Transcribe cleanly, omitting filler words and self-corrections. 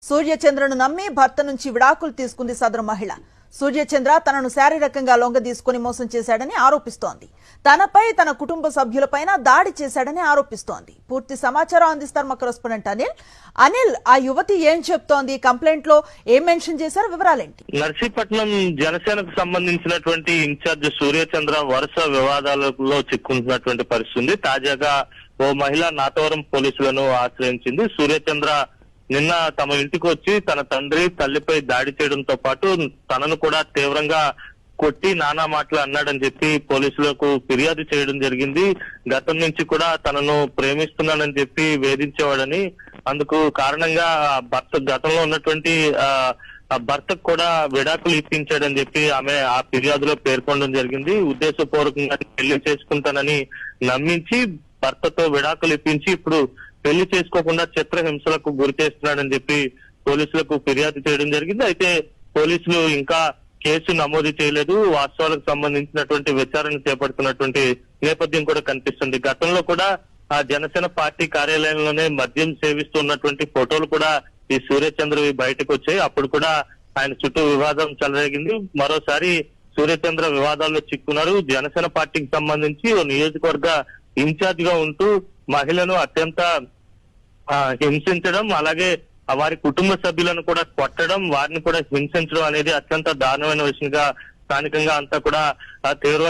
సూర్యచంద్రను నమ్మి భర్త నుంచి విడాకులు తీసుకుంది సదరు మహిళ. సూర్యచంద్ర తనను శారీరకంగా లొంగదీసుకుని మోసం చేశాడని ఆరోపిస్తోంది. తనపై తన కుటుంబ సభ్యులపైన దాడి చేశాడని ఆరోపిస్తోంది. పూర్తి సమాచారం అందిస్తారు మా కరెస్పాండెంట్ అనిల్. ఆ యువతి ఏం చెప్తోంది? కంప్లైంట్ లో ఏం మెన్షన్ చేశారు? వివరాలేంటి? నర్సీపట్నం జనసేనకు సంబంధించినటువంటి ఇన్ఛార్జ్ సూర్యచంద్ర వరుస వివాదాలలో చిక్కుంటున్నటువంటి పరిస్థితి ఉంది. తాజాగా ఓ మహిళ నాతవరం పోలీసులను ఆశ్రయించింది. సూర్యచంద్ర నిన్న తమ ఇంటికి వచ్చి తన తండ్రి తల్లిపై దాడి చేయడంతో పాటు తనను కూడా తీవ్రంగా కొట్టి నానా మాటలు అన్నాడని చెప్పి పోలీసులకు ఫిర్యాదు చేయడం జరిగింది. గతం నుంచి కూడా తనను ప్రేమిస్తున్నానని చెప్పి వేధించేవాడని, అందుకు కారణంగా భర్త గతంలో ఉన్నటువంటి భర్తకు కూడా విడాకులు ఇప్పించాడని చెప్పి ఆమె ఆ ఫిర్యాదులో పేర్కొనడం జరిగింది. ఉద్దేశపూర్వకంగా పెళ్లి చేసుకుంటానని నమ్మించి భర్తతో విడాకులు ఇప్పించి ఇప్పుడు పెళ్లి చేసుకోకుండా చిత్రహింసలకు గురి చేస్తున్నాడని చెప్పి పోలీసులకు ఫిర్యాదు చేయడం జరిగింది. అయితే పోలీసులు ఇంకా కేసు నమోదు చేయలేదు. వాస్తవాలకు సంబంధించినటువంటి విచారణ చేపడుతున్నటువంటి నేపథ్యం కూడా కనిపిస్తుంది. గతంలో కూడా ఆ జనసేన పార్టీ కార్యాలయంలోనే మద్యం సేవిస్తున్నటువంటి ఫోటోలు కూడా ఈ సూర్యచంద్రవి బయటకు వచ్చాయి. అప్పుడు కూడా ఆయన చుట్టూ వివాదం చెలరేగింది. మరోసారి సూర్యచంద్ర వివాదాల్లో చిక్కున్నారు. జనసేన పార్టీకి సంబంధించి ఓ నియోజకవర్గ ఇన్ఛార్జ్ గా ఉంటూ మహిళను అత్యంత హింసించడం, అలాగే వారి కుటుంబ సభ్యులను కూడా కొట్టడం, వారిని కూడా హింసించడం అనేది అత్యంత దారుణమైన విషయంగా స్థానికంగా అంతా కూడా తీవ్రమైన